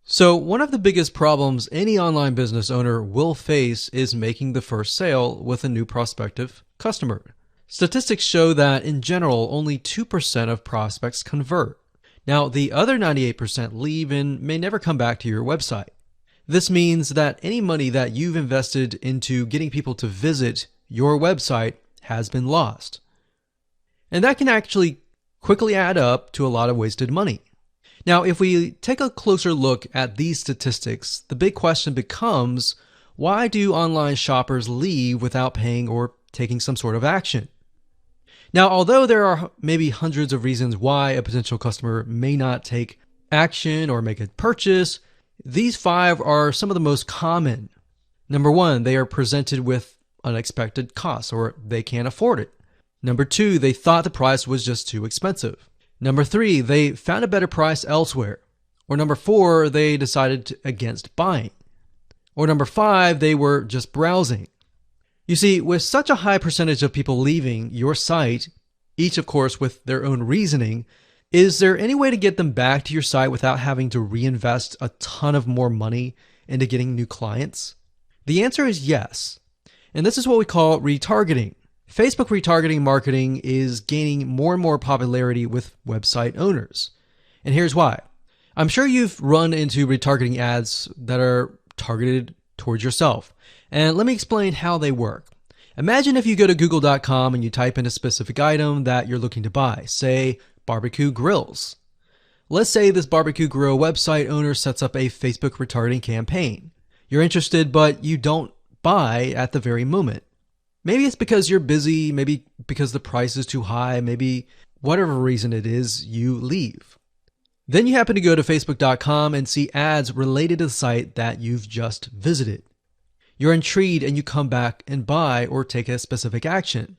So, one of the biggest problems any online business owner will face is making the first sale with a new prospective customer. Statistics show that in general, only 2% of prospects convert. Now, the other 98% leave and may never come back to your website. This means that any money that you've invested into getting people to visit your website has been lost. And that can actually quickly add up to a lot of wasted money. Now, if we take a closer look at these statistics, the big question becomes, why do online shoppers leave without paying or taking some sort of action? Now, although there are maybe hundreds of reasons why a potential customer may not take action or make a purchase, these 5 are some of the most common. Number 1, they are presented with unexpected costs or they can't afford it. Number 2, they thought the price was just too expensive. Number 3, they found a better price elsewhere. Or number 4, they decided against buying. Or number 5, they were just browsing. You see, with such a high percentage of people leaving your site, each of course with their own reasoning, is there any way to get them back to your site without having to reinvest a ton of more money into getting new clients? The answer is yes. And this is what we call retargeting. Facebook retargeting marketing is gaining more and more popularity with website owners. And here's why. I'm sure you've run into retargeting ads that are targeted towards yourself. And let me explain how they work. Imagine if you go to google.com and you type in a specific item that you're looking to buy, say barbecue grills. Let's say this barbecue grill website owner sets up a Facebook retargeting campaign. You're interested, but you don't buy at the very moment. Maybe it's because you're busy, maybe because the price is too high, maybe whatever reason it is, you leave. Then you happen to go to facebook.com and see ads related to the site that you've just visited. You're intrigued and you come back and buy or take a specific action.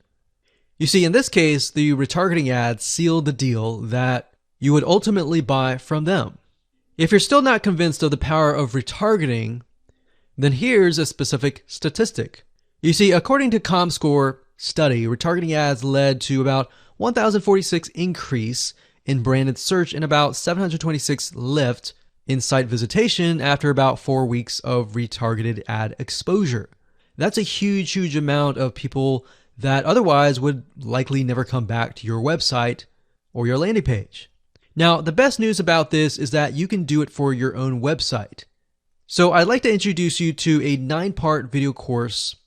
You see, in this case, the retargeting ads sealed the deal that you would ultimately buy from them. If you're still not convinced of the power of retargeting, then here's a specific statistic. You see, according to ComScore study, retargeting ads led to about 1,046 increase in branded search and about 726 lift in site visitation after about 4 weeks of retargeted ad exposure. That's a huge, huge amount of people that otherwise would likely never come back to your website or your landing page. Now, the best news about this is that you can do it for your own website. So I'd like to introduce you to a 9-part video course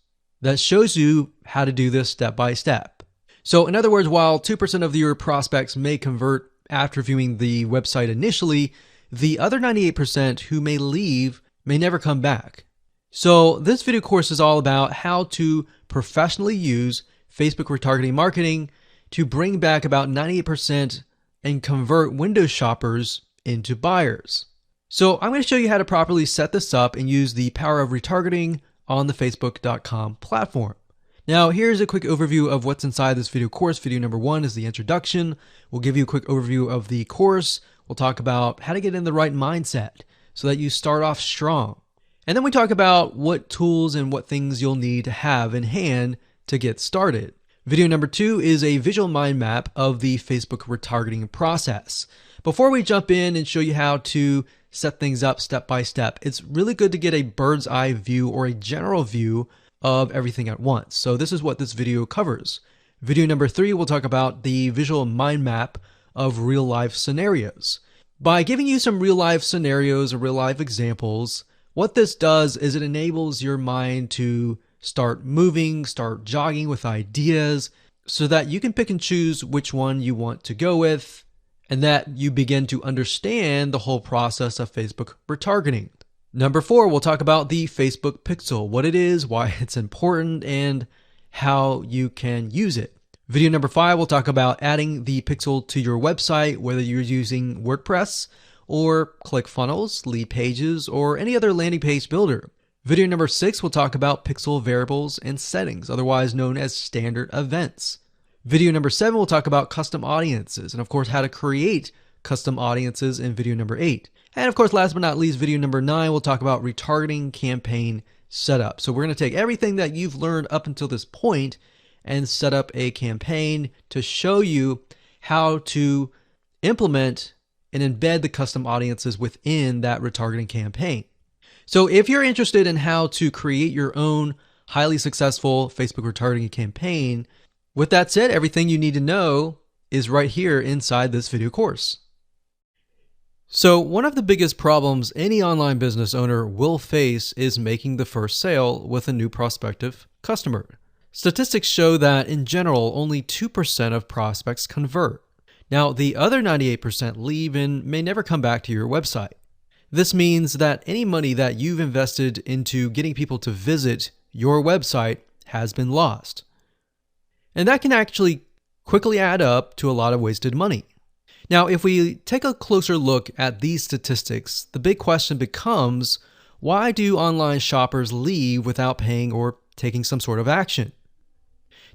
that shows you how to do this step by step. So in other words, while 2% of your prospects may convert after viewing the website initially, the other 98% who may leave may never come back. So this video course is all about how to professionally use Facebook retargeting marketing to bring back about 98% and convert window shoppers into buyers. So I'm going to show you how to properly set this up and use the power of retargeting on the facebook.com platform. Now, here's a quick overview of what's inside this video course. Video number 1 is the introduction. We'll give you a quick overview of the course. We'll talk about how to get in the right mindset so that you start off strong. And then we talk about what tools and what things you'll need to have in hand to get started. Video number 2 is a visual mind map of the Facebook retargeting process. Before we jump in and show you how to set things up step by step, it's really good to get a bird's eye view or a general view of everything at once. So this is what this video covers. Video number 3 will talk about the visual mind map of real life scenarios. By giving you some real life scenarios or real life examples, what this does is it enables your mind to start moving, start jogging with ideas so that you can pick and choose which one you want to go with, and that you begin to understand the whole process of Facebook retargeting. Number 4, we'll talk about the Facebook pixel, what it is, why it's important, and how you can use it. Video number 5, we'll talk about adding the pixel to your website, whether you're using WordPress or ClickFunnels, Lead Pages, or any other landing page builder. Video number 6, we'll talk about pixel variables and settings, otherwise known as standard events. Video number 7, we'll talk about custom audiences, and of course, how to create custom audiences in video number 8. And of course, last but not least, video number 9, we'll talk about retargeting campaign setup. So we're going to take everything that you've learned up until this point and set up a campaign to show you how to implement and embed the custom audiences within that retargeting campaign. So if you're interested in how to create your own highly successful Facebook retargeting campaign, with that said, everything you need to know is right here inside this video course. So one of the biggest problems any online business owner will face is making the first sale with a new prospective customer. Statistics show that in general, only 2% of prospects convert. Now, the other 98% leave and may never come back to your website. This means that any money that you've invested into getting people to visit your website has been lost. And that can actually quickly add up to a lot of wasted money. Now, if we take a closer look at these statistics, the big question becomes, why do online shoppers leave without paying or taking some sort of action?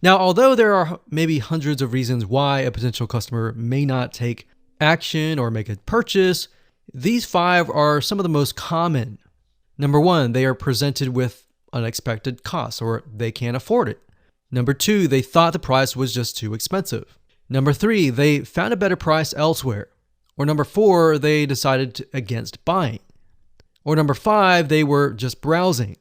Now, although there are maybe hundreds of reasons why a potential customer may not take action or make a purchase, these 5 are some of the most common. Number 1, they are presented with unexpected costs or they can't afford it. Number 2, they thought the price was just too expensive. Number 3, they found a better price elsewhere. Or number 4, they decided against buying. Or number 5, they were just browsing.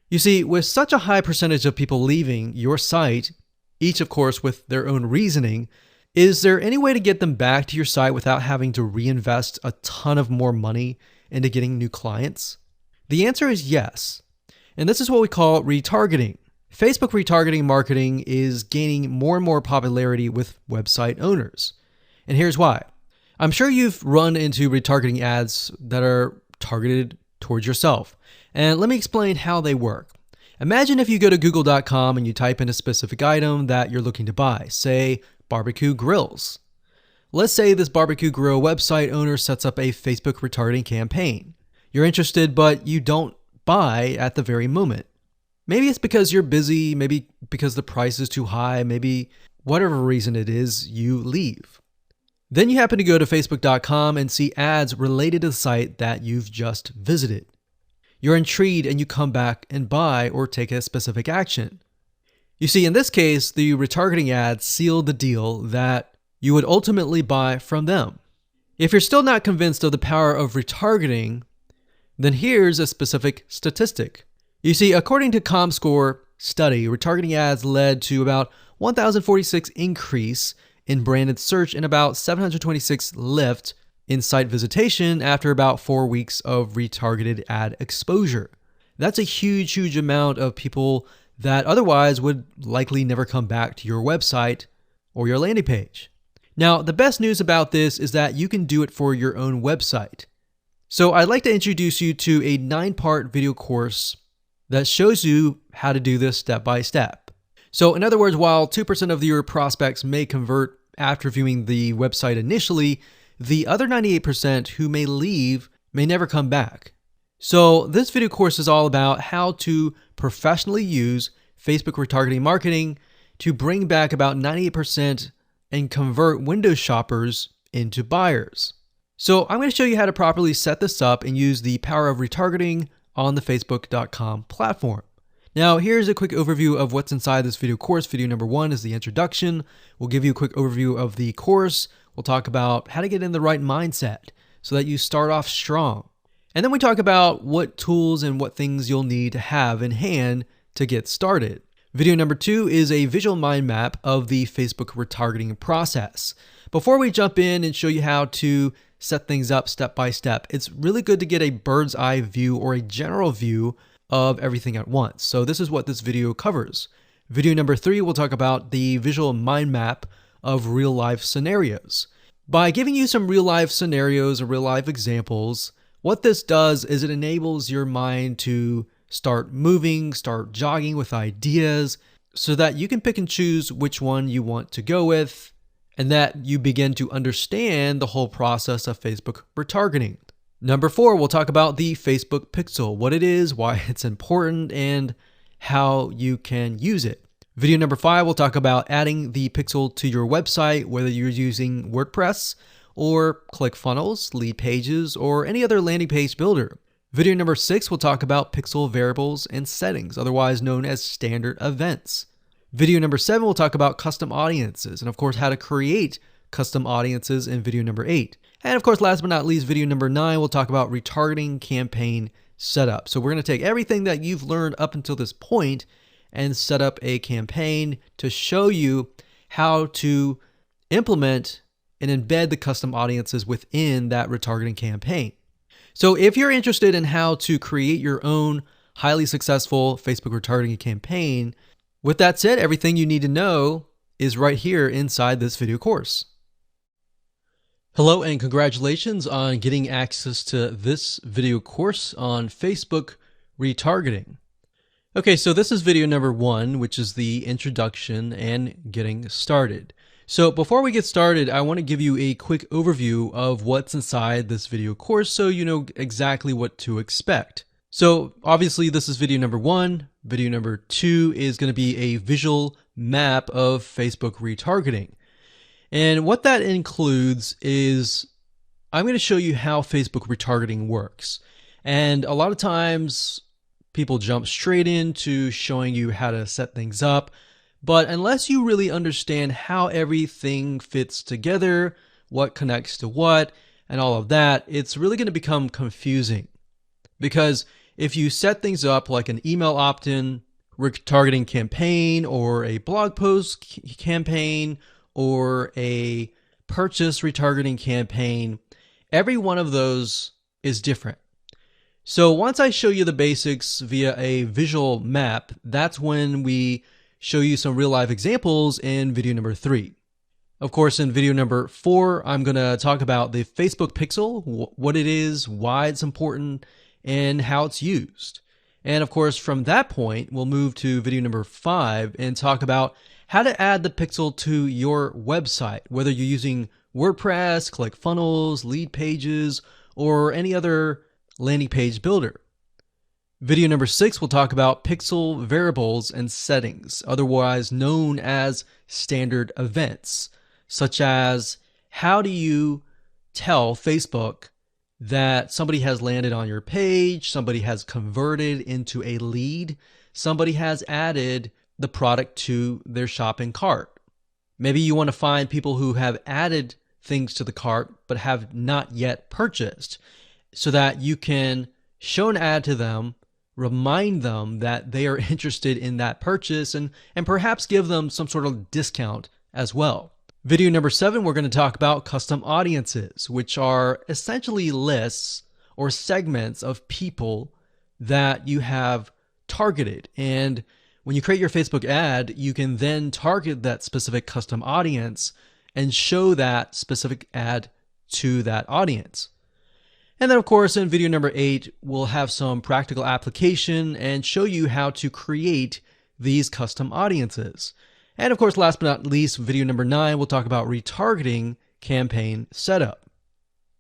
You see, with such a high percentage of people leaving your site, each of course with their own reasoning, is there any way to get them back to your site without having to reinvest a ton of more money into getting new clients? The answer is yes. And this is what we call retargeting. Facebook retargeting marketing is gaining more and more popularity with website owners. And here's why. I'm sure you've run into retargeting ads that are targeted towards yourself. And let me explain how they work. Imagine if you go to google.com and you type in a specific item that you're looking to buy, say barbecue grills. Let's say this barbecue grill website owner sets up a Facebook retargeting campaign. You're interested, but you don't buy at the very moment. Maybe it's because you're busy, maybe because the price is too high, maybe whatever reason it is, you leave. Then you happen to go to facebook.com and see ads related to the site that you've just visited. You're intrigued and you come back and buy or take a specific action. You see, in this case, the retargeting ads sealed the deal that you would ultimately buy from them. If you're still not convinced of the power of retargeting, then here's a specific statistic. You see, according to ComScore study, retargeting ads led to about 1,046 increase in branded search and about 726 lift in site visitation after about 4 weeks of retargeted ad exposure. That's a huge amount of people that otherwise would likely never come back to your website or your landing page. Now, the best news about this is that you can do it for your own website. So I'd like to introduce you to a 9-part video course that shows you how to do this step by step. So in other words, while 2% of your prospects may convert after viewing the website initially, the other 98% who may leave may never come back. So this video course is all about how to professionally use Facebook retargeting marketing to bring back about 98% and convert window shoppers into buyers. So I'm going to show you how to properly set this up and use the power of retargeting on the facebook.com platform. Now, here's a quick overview of what's inside this video course. Video number 1 is the introduction. We'll give you a quick overview of the course. We'll talk about how to get in the right mindset so that you start off strong. And then we talk about what tools and what things you'll need to have in hand to get started. Video number 2 is a visual mind map of the Facebook retargeting process. Before we jump in and show you how to set things up step by step, it's really good to get a bird's eye view or a general view of everything at once. So this is what this video covers. Video number 3, we'll talk about the visual mind map of real life scenarios. By giving you some real life scenarios or real life examples, what this does is it enables your mind to start moving, start jogging with ideas so that you can pick and choose which one you want to go with and that you begin to understand the whole process of Facebook retargeting. Number 4, we'll talk about the Facebook pixel, what it is, why it's important, and how you can use it. Video number 5, we'll talk about adding the pixel to your website, whether you're using WordPress or ClickFunnels, Lead Pages, or any other landing page builder. Video number 6, we'll talk about pixel variables and settings, otherwise known as standard events. Video number 7, we'll talk about custom audiences, and of course how to create custom audiences in video number 8. And of course, last but not least, video number 9, we'll talk about retargeting campaign setup. So we're going to take everything that you've learned up until this point and set up a campaign to show you how to implement and embed the custom audiences within that retargeting campaign. So if you're interested in how to create your own highly successful Facebook retargeting campaign, with that said, everything you need to know is right here inside this video course. Hello and congratulations on getting access to this video course on Facebook retargeting. Okay, so this is video number 1, which is the introduction and getting started. So before we get started, I want to give you a quick overview of what's inside this video course so you know exactly what to expect. So obviously this is video number 1. Video number 2 is going to be a visual map of Facebook retargeting. And what that includes is I'm going to show you how Facebook retargeting works. And a lot of times people jump straight into showing you how to set things up. But unless you really understand how everything fits together, what connects to what, and all of that, it's really going to become confusing. Because if you set things up like an email opt-in retargeting campaign or a blog post campaign or a purchase retargeting campaign, every one of those is different. So once I show you the basics via a visual map, that's when we show you some real life examples in video number 3. Of course, in video number 4, I'm going to talk about the Facebook pixel, what it is, why it's important, and how it's used. And of course, from that point, we'll move to video number 5 and talk about how to add the pixel to your website, whether you're using WordPress, ClickFunnels, Lead Pages, or any other landing page builder. Video number 6, we'll talk about pixel variables and settings, otherwise known as standard events, such as how do you tell Facebook that somebody has landed on your page, somebody has converted into a lead, somebody has added the product to their shopping cart. Maybe you want to find people who have added things to the cart but have not yet purchased so that you can show an ad to them, remind them that they are interested in that purchase, and perhaps give them some sort of discount as well. Video number 7, we're going to talk about custom audiences, which are essentially lists or segments of people that you have targeted. And when you create your Facebook ad, you can then target that specific custom audience and show that specific ad to that audience. And then of course, in video number 8, we'll have some practical application and show you how to create these custom audiences. And of course, last but not least, video number 9, we'll talk about retargeting campaign setup.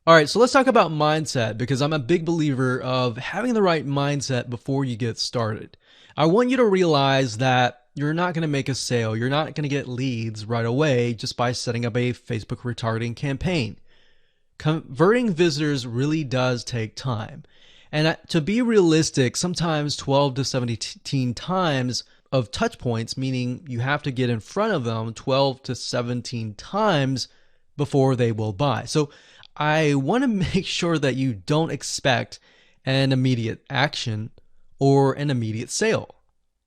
All right, so let's talk about mindset, because I'm a big believer of having the right mindset before you get started. I want you to realize that you're not going to make a sale. You're not going to get leads right away just by setting up a Facebook retargeting campaign. Converting visitors really does take time. And to be realistic, sometimes 12 to 17 times of touch points, meaning you have to get in front of them 12 to 17 times before they will buy. So I want to make sure that you don't expect an immediate action or an immediate sale.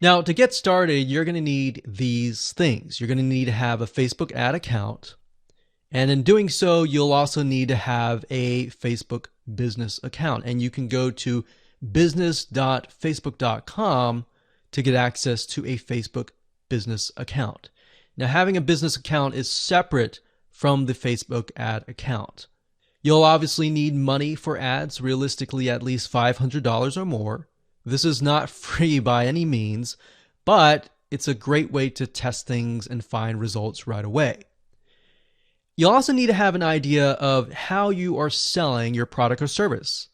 Now, to get started, you're going to need these things. You're going to need to have a Facebook ad account. And in doing so, you'll also need to have a Facebook business account. And you can go to business.facebook.com to get access to a Facebook business account. Now, having a business account is separate from the Facebook ad account. You'll obviously need money for ads, realistically at least $500 or more. This is not free by any means, but it's a great way to test things and find results right away. You'll also need to have an idea of how you are selling your product or service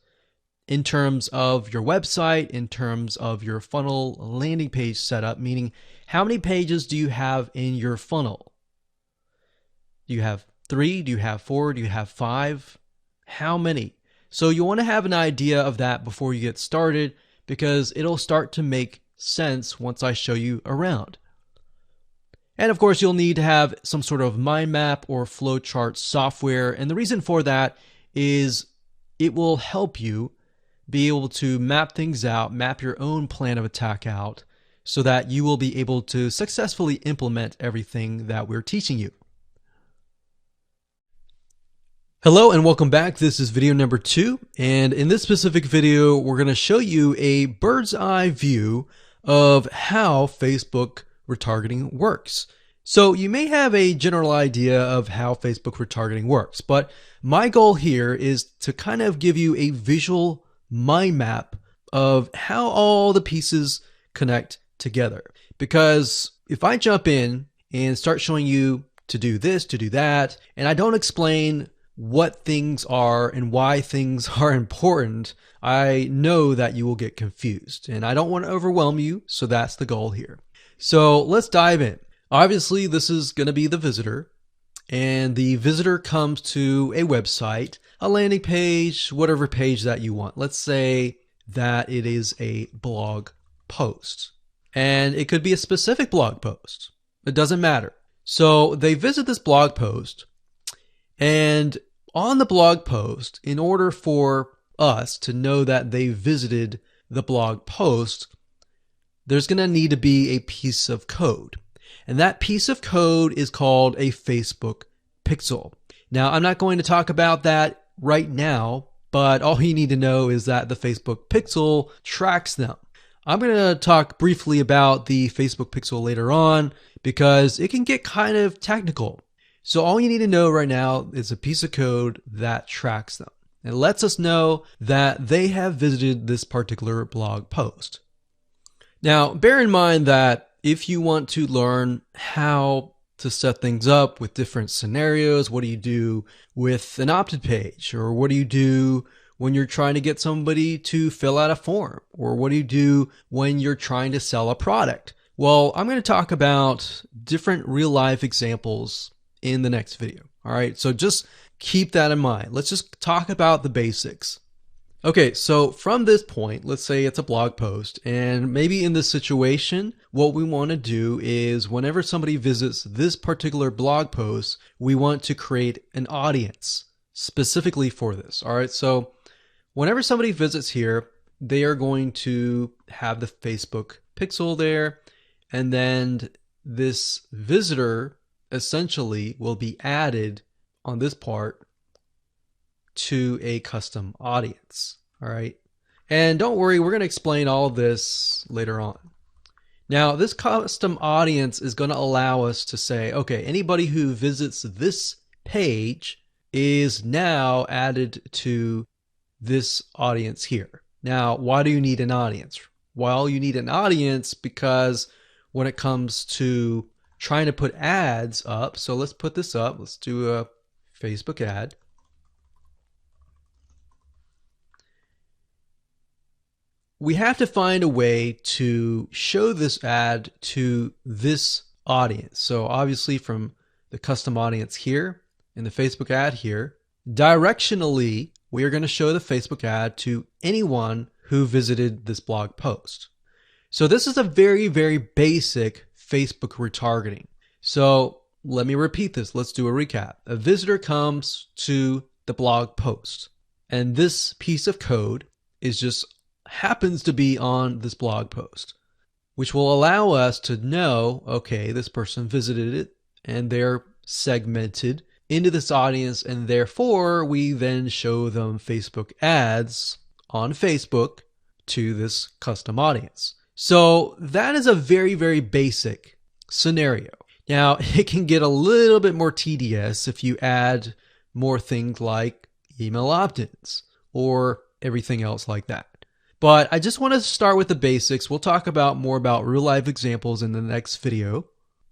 in terms of your website, in terms of your funnel landing page setup, meaning how many pages do you have in your funnel? Do you have 3? Do you have 4? Do you have 5? How many? So you want to have an idea of that before you get started, because it'll start to make sense once I show you around. And of course, you'll need to have some sort of mind map or flowchart software. And the reason for that is it will help you be able to map things out, map your own plan of attack out, so that you will be able to successfully implement everything that we're teaching you. Hello and welcome back. This is video number 2, and in this specific video we're going to show you a bird's eye view of how Facebook retargeting works. So you may have a general idea of how Facebook retargeting works, but my goal here is to kind of give you a visual mind map of how all the pieces connect together. Because if I jump in and start showing you to do this, to do that, and I don't explain what things are and why things are important, I know that you will get confused, and I don't want to overwhelm you, so that's the goal here. So let's dive in. Obviously, this is going to be the visitor, and the visitor comes to a website, a landing page, whatever page that you want. Let's say that it is a blog post, and it could be a specific blog post. It doesn't matter. So they visit this blog post, and on the blog post, in order for us to know that they visited the blog post, there's going to need to be a piece of code. And that piece of code is called a Facebook pixel. Now, I'm not going to talk about that right now, but all you need to know is that the Facebook pixel tracks them. I'm going to talk briefly about the Facebook pixel later on because it can get kind of technical. So all you need to know right now is a piece of code that tracks them. It lets us know that they have visited this particular blog post. Now, bear in mind that if you want to learn how to set things up with different scenarios, what do you do with an opt-in page? Or what do you do when you're trying to get somebody to fill out a form? Or what do you do when you're trying to sell a product? Well, I'm going to talk about different real-life examples in the next video. All right, so just keep that in mind. Let's just talk about the basics. Okay, so from this point, let's say it's a blog post, and maybe in this situation, what we want to do is whenever somebody visits this particular blog post, we want to create an audience specifically for this. All right, so whenever somebody visits here, they are going to have the Facebook pixel there, and then this visitor essentially will be added on this part to a custom audience. All right. And don't worry, we're going to explain all of this later on. Now, this custom audience is going to allow us to say, okay, anybody who visits this page is now added to this audience here. Now, why do you need an audience? Well, you need an audience because when it comes to trying to put ads up, so let's put this up. Let's do a Facebook ad. We have to find a way to show this ad to this audience. So obviously from the custom audience here in the Facebook ad here, directionally, we are going to show the Facebook ad to anyone who visited this blog post. So this is a very, very basic Facebook retargeting. So let me repeat this. Let's do a recap. A visitor comes to the blog post, and this piece of code is just happens to be on this blog post, which will allow us to know, okay, this person visited it and they're segmented into this audience, and therefore we then show them Facebook ads on Facebook to this custom audience. So that is a very, very basic scenario. Now, it can get a little bit more tedious if you add more things like email opt-ins or everything else like that. But I just want to start with the basics. We'll talk about more about real life examples in the next video.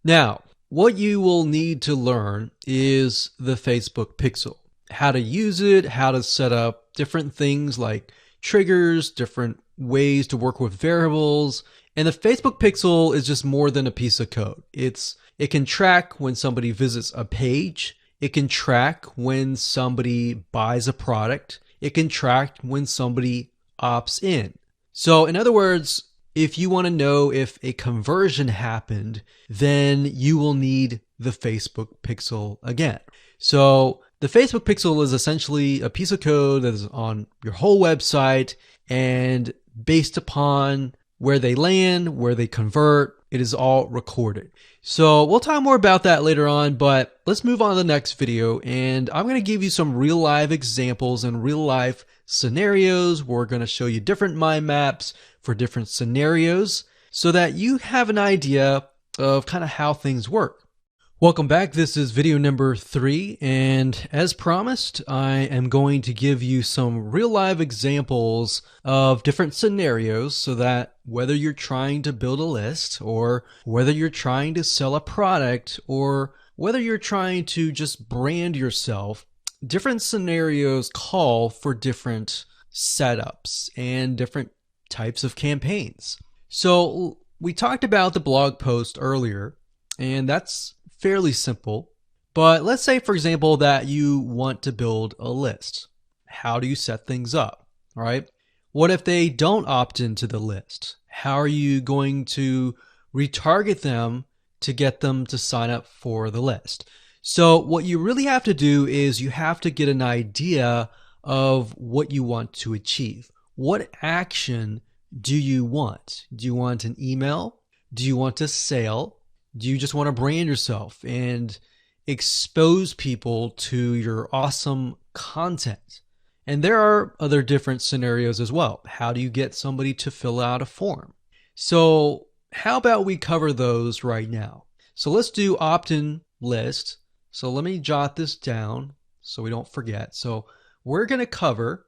Now, what you will need to learn is the Facebook pixel. How to use it, how to set up different things like triggers, different ways to work with variables. And the Facebook pixel is just more than a piece of code. It can track when somebody visits a page. It can track when somebody buys a product. It can track when somebody opts in. So in other words, if you want to know if a conversion happened, then you will need the Facebook pixel again. So the Facebook pixel is essentially a piece of code that is on your whole website, and based upon where they land, where they convert, it is all recorded. So we'll talk more about that later on, but let's move on to the next video, and I'm going to give you some real life examples and real life scenarios. We're going to show you different mind maps for different scenarios so that you have an idea of kind of how things work. Welcome back. This is video number 3, and as promised, I am going to give you some real life examples of different scenarios so that whether you're trying to build a list, or whether you're trying to sell a product, or whether you're trying to just brand yourself, different scenarios call for different setups and different types of campaigns. So we talked about the blog post earlier, and that's fairly simple. But let's say, for example, that you want to build a list. How do you set things up? All right. What if they don't opt into the list? How are you going to retarget them to get them to sign up for the list? So what you really have to do is you have to get an idea of what you want to achieve. What action do you want? Do you want an email? Do you want a sale? Do you just want to brand yourself and expose people to your awesome content? And there are other different scenarios as well. How do you get somebody to fill out a form? So how about we cover those right now? So let's do opt-in list. So let me jot this down so we don't forget. So we're going to cover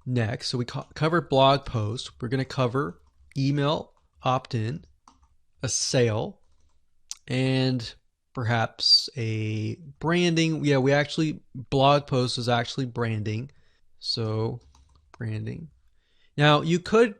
next. So we covered blog post. We're going to cover email opt-in, a sale, and perhaps a branding. Yeah, we actually, blog post is actually branding. So branding. Now you could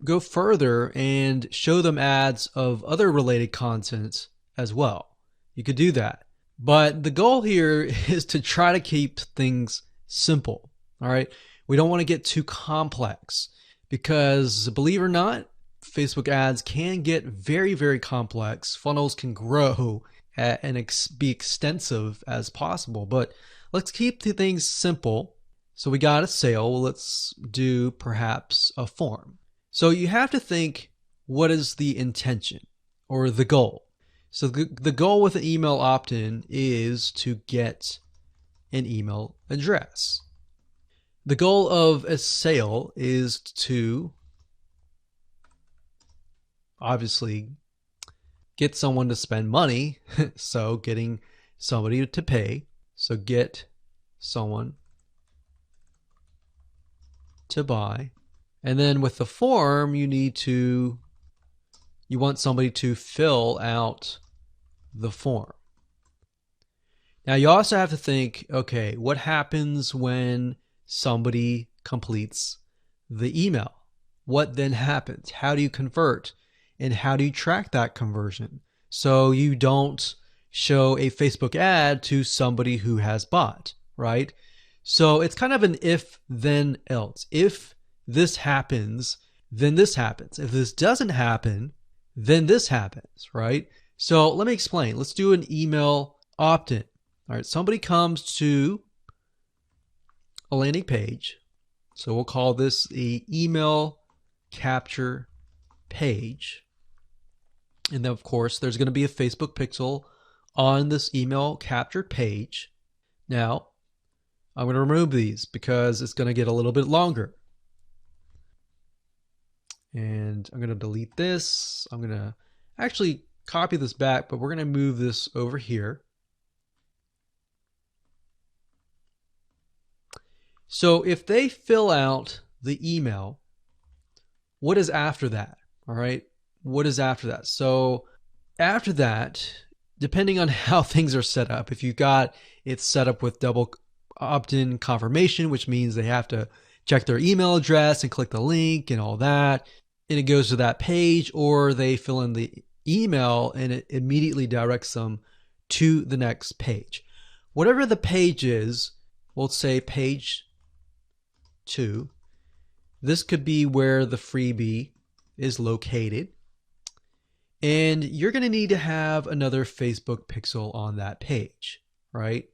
go further and show them ads of other related content as well. You could do that. But the goal here is to try to keep things simple. All right. We don't want to get too complex, because believe it or not, Facebook ads can get very, very complex. Funnels can grow and be extensive as possible, but let's keep the things simple. So we got a sale. Well, let's do perhaps a form. So you have to think, what is the intention or the goal? So the goal with an email opt-in is to get an email address. The goal of a sale is to obviously get someone to spend money. So getting somebody to pay. So get someone to buy. And then with the form, you want somebody to fill out the form. Now you also have to think, okay, what happens when somebody completes the email? What then happens? How do you convert? And how do you track that conversion so you don't show a Facebook ad to somebody who has bought, right? So it's kind of an if, then, else. If this happens, then this happens. If this doesn't happen, then this happens, right? So let me explain. Let's do an email opt-in. All right, somebody comes to a landing page. So we'll call this the email capture page. And then, of course, there's going to be a Facebook pixel on this email captured page. Now, I'm going to remove these because it's going to get a little bit longer. And I'm going to delete this. I'm going to actually copy this back, but we're going to move this over here. So if they fill out the email, what is after that? All right. What is after that? So after that, depending on how things are set up, if you've got it set up with double opt-in confirmation, which means they have to check their email address and click the link and all that, and it goes to that page, or they fill in the email and it immediately directs them to the next page. Whatever the page is, we'll say page 2. This could be where the freebie is located. And you're going to need to have another Facebook pixel on that page, right?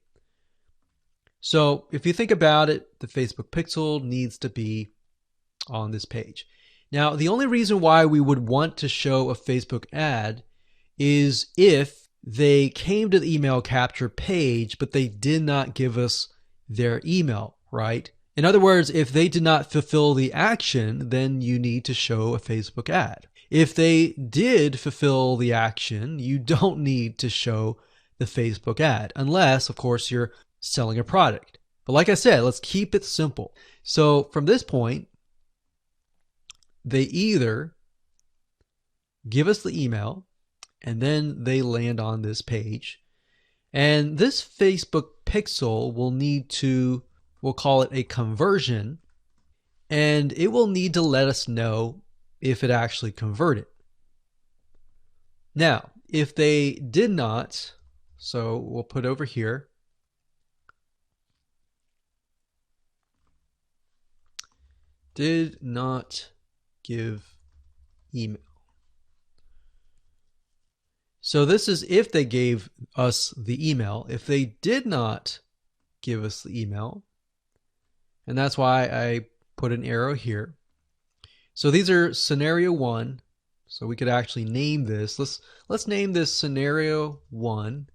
So if you think about it, the Facebook pixel needs to be on this page. Now, the only reason why we would want to show a Facebook ad is if they came to the email capture page, but they did not give us their email, right? In other words, if they did not fulfill the action, then you need to show a Facebook ad. If they did fulfill the action, you don't need to show the Facebook ad, unless, of course, you're selling a product. But like I said, let's keep it simple. So from this point, they either give us the email and then they land on this page. And this Facebook pixel will need to, we'll call it a conversion, and it will need to let us know if it actually converted. Now, if they did not, so we'll put over here, did not give email. So this is if they gave us the email. If they did not give us the email, and that's why I put an arrow here. So these are scenario 1. So we could actually name this. Let's name this scenario 1.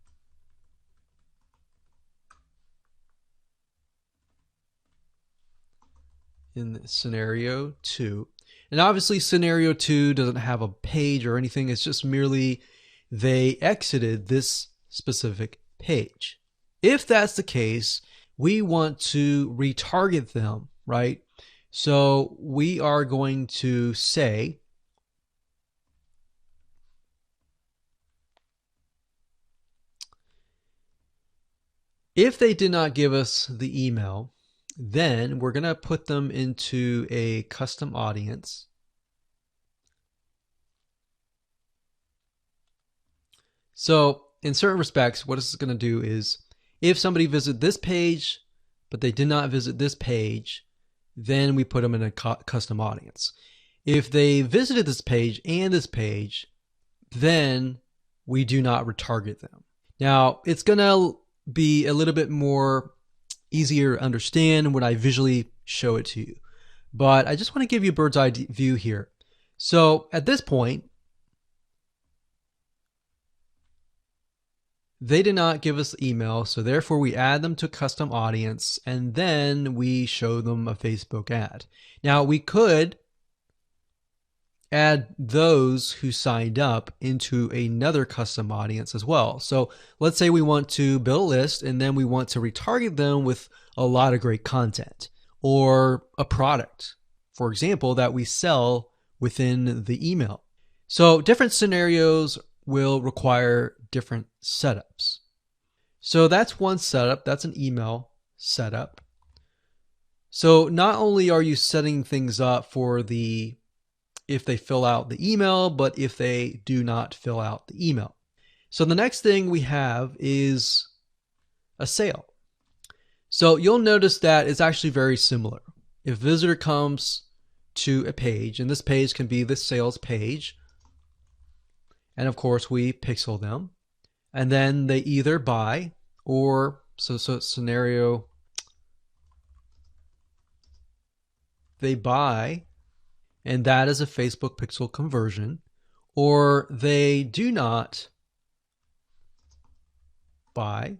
In scenario 2. And obviously scenario 2 doesn't have a page or anything. It's just merely they exited this specific page. If that's the case, we want to retarget them, right? So we are going to say if they did not give us the email, then we're going to put them into a custom audience. So in certain respects, what this is going to do is if somebody visited this page, but they did not visit this page, then we put them in a custom audience. If they visited this page and this page, then we do not retarget them. Now, it's going to be a little bit more easier to understand when I visually show it to you. But I just want to give you a bird's eye view here. So at this point, they did not give us the email, so therefore we add them to custom audience, and then we show them a Facebook ad. Now, we could add those who signed up into another custom audience as well. So let's say we want to build a list and then we want to retarget them with a lot of great content or a product, for example, that we sell within the email. So different scenarios will require different setups. So that's one setup. That's an email setup. So not only are you setting things up for the if they fill out the email, but if they do not fill out the email. So the next thing we have is a sale. So you'll notice that it's actually very similar. If a visitor comes to a page, and this page can be the sales page, and of course we pixel them, and then they either buy or, so scenario, they buy, and that is a Facebook pixel conversion, or they do not buy,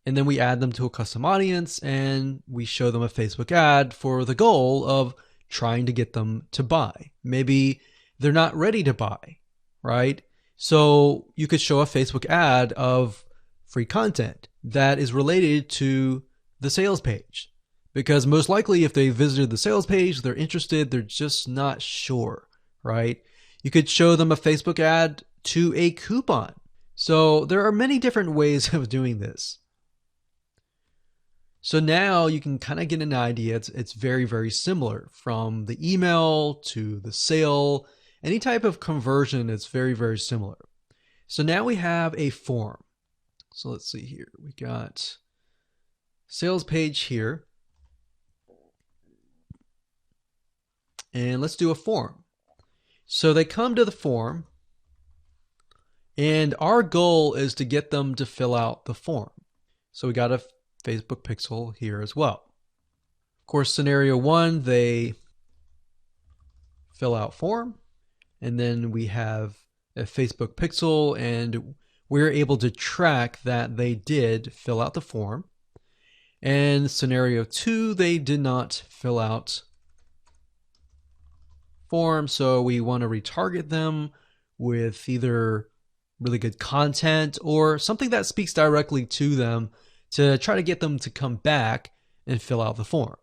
and then we add them to a custom audience and we show them a Facebook ad for the goal of trying to get them to buy. Maybe they're not ready to buy, right? So you could show a Facebook ad of free content that is related to the sales page. Because most likely if they visited the sales page, they're interested, they're just not sure, right? You could show them a Facebook ad to a coupon. So there are many different ways of doing this. So now you can kind of get an idea. It's very, very similar from the email to the sale. Any type of conversion is very, very similar. So now we have a form. So let's see here. We got sales page here. And let's do a form. So they come to the form, and our goal is to get them to fill out the form. So we got a Facebook pixel here as well. Of course, scenario 1, they fill out form, and then we have a Facebook pixel, and we're able to track that they did fill out the form. And scenario 2, they did not fill out form, so we want to retarget them with either really good content or something that speaks directly to them to try to get them to come back and fill out the form.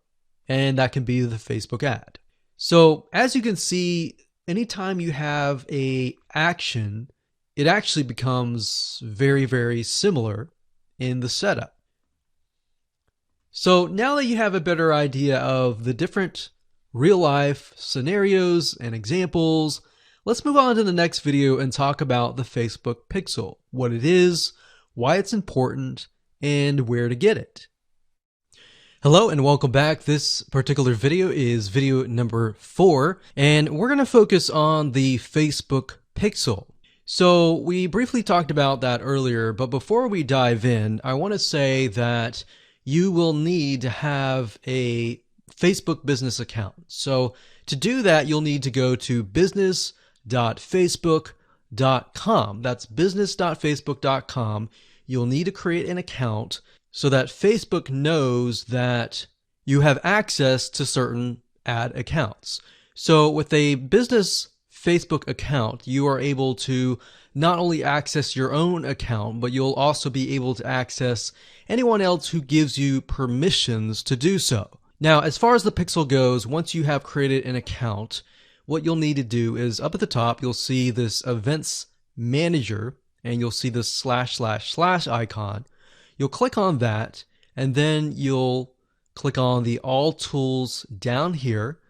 And that can be the Facebook ad. So as you can see, anytime you have a action, it actually becomes very, very similar in the setup. So now that you have a better idea of the different real life scenarios and examples, let's move on to the next video and talk about the Facebook pixel, what it is, why it's important, and where to get it. Hello and welcome back. This particular video is video number 4, and we're going to focus on the Facebook pixel. So we briefly talked about that earlier, but before we dive in, I want to say that you will need to have a Facebook business account. So to do that, you'll need to go to business.facebook.com. That's business.facebook.com. You'll need to create an account so that Facebook knows that you have access to certain ad accounts. So with a business Facebook account, you are able to not only access your own account, but you'll also be able to access anyone else who gives you permissions to do so. Now, as far as the pixel goes, once you have created an account, what you'll need to do is up at the top, you'll see this events manager, and you'll see this / icon. You'll click on that, and then you'll click on the all tools down here,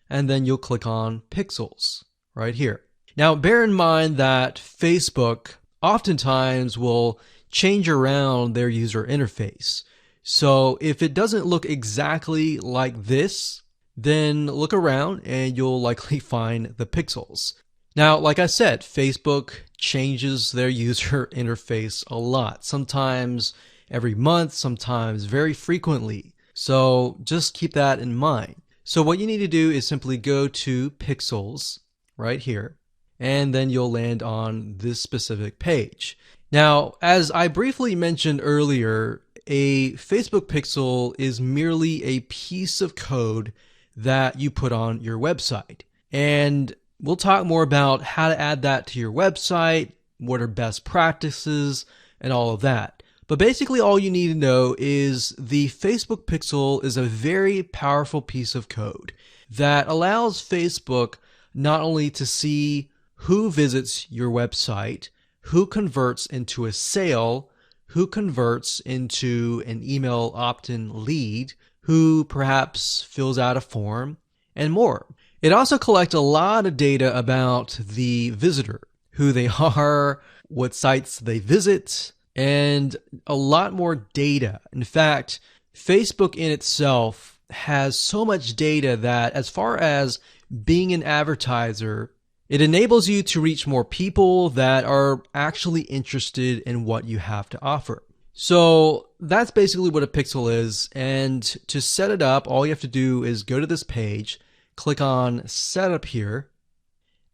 and then you'll click on pixels right here. Now, bear in mind that Facebook oftentimes will change around their user interface. So if it doesn't look exactly like this, then look around and you'll likely find the pixels. Now, like I said, Facebook changes their user interface a lot, sometimes every month, sometimes very frequently. So just keep that in mind. So what you need to do is simply go to pixels right here, and then you'll land on this specific page. Now, as I briefly mentioned earlier, a Facebook pixel is merely a piece of code that you put on your website. And we'll talk more about how to add that to your website, what are best practices, and all of that. But basically all you need to know is the Facebook pixel is a very powerful piece of code that allows Facebook not only to see who visits your website, who converts into a sale, who converts into an email opt-in lead, who perhaps fills out a form, and more. It also collects a lot of data about the visitor, who they are, what sites they visit, and a lot more data. In fact, Facebook in itself has so much data that as far as being an advertiser, it enables you to reach more people that are actually interested in what you have to offer. So that's basically what a pixel is. And to set it up, all you have to do is go to this page, click on Setup here,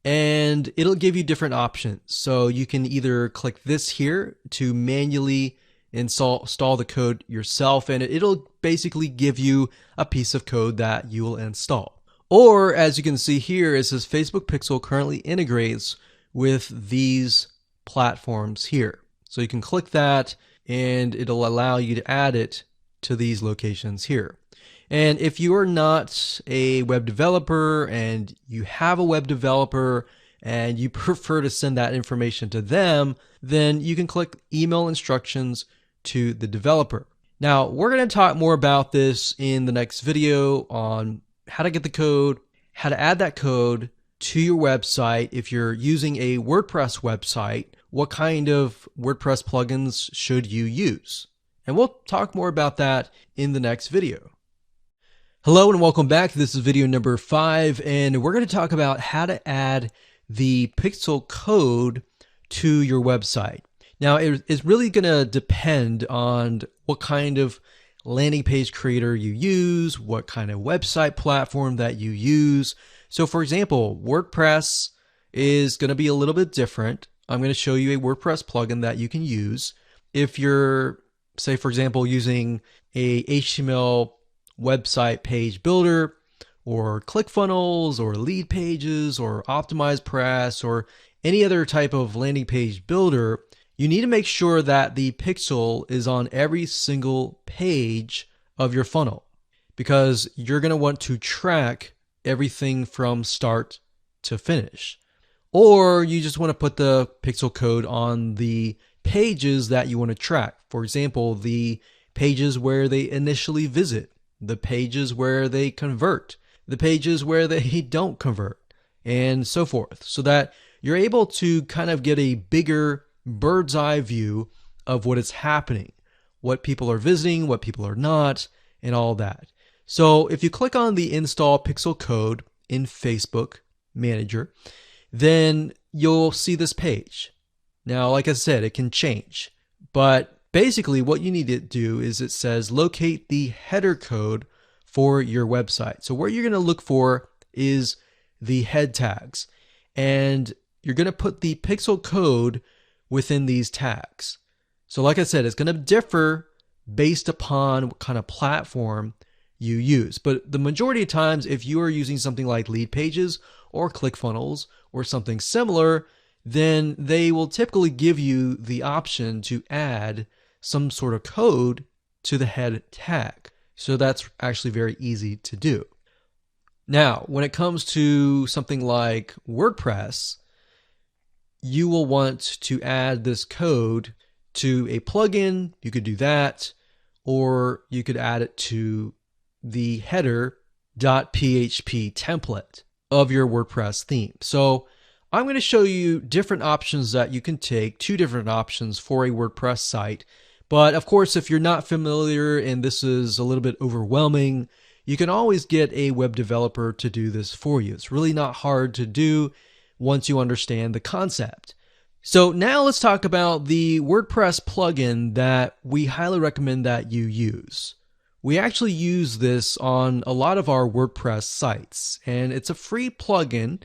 and it'll give you different options. So you can either click this here to manually install the code yourself, and it'll basically give you a piece of code that you will install. Or as you can see here, it says Facebook Pixel currently integrates with these platforms here. So you can click that and it'll allow you to add it to these locations here. And if you are not a web developer and you have a web developer and you prefer to send that information to them, then you can click email instructions to the developer. Now, we're going to talk more about this in the next video on how to get the code, how to add that code to your website. If you're using a WordPress website, what kind of WordPress plugins should you use? And we'll talk more about that in the next video. Hello and welcome back. This is video number 5, and we're going to talk about how to add the pixel code to your website. Now, it's really going to depend on what kind of landing page creator you use, what kind of website platform that you use. So for example, WordPress is going to be a little bit different. I'm going to show you a WordPress plugin that you can use. If you're, say for example, using a HTML website page builder, or ClickFunnels, or Lead Pages, or OptimizePress, or any other type of landing page builder, you need to make sure that the pixel is on every single page of your funnel, because you're going to want to track everything from start to finish. Or you just want to put the pixel code on the pages that you want to track. For example, the pages where they initially visit, the pages where they convert, the pages where they don't convert, and so forth, so that you're able to kind of get a bigger bird's eye view of what is happening, what people are visiting, what people are not, and all that. So if you click on the install pixel code in Facebook Manager, then you'll see this page. Now, like I said, it can change, but basically what you need to do is it says locate the header code for your website. So what you're going to look for is the head tags, and you're going to put the pixel code within these tags. So like I said, it's going to differ based upon what kind of platform you use. But the majority of times, if you are using something like Lead Pages or ClickFunnels or something similar, then they will typically give you the option to add some sort of code to the head tag. So that's actually very easy to do. Now, when it comes to something like WordPress, you will want to add this code to a plugin. You could do that, or you could add it to the header.php template of your WordPress theme. So I'm going to show you different options that you can take, 2 different options for a WordPress site. But of course, if you're not familiar and this is a little bit overwhelming, you can always get a web developer to do this for you. It's really not hard to do once you understand the concept. So now let's talk about the WordPress plugin that we highly recommend that you use. We actually use this on a lot of our WordPress sites, and it's a free plugin.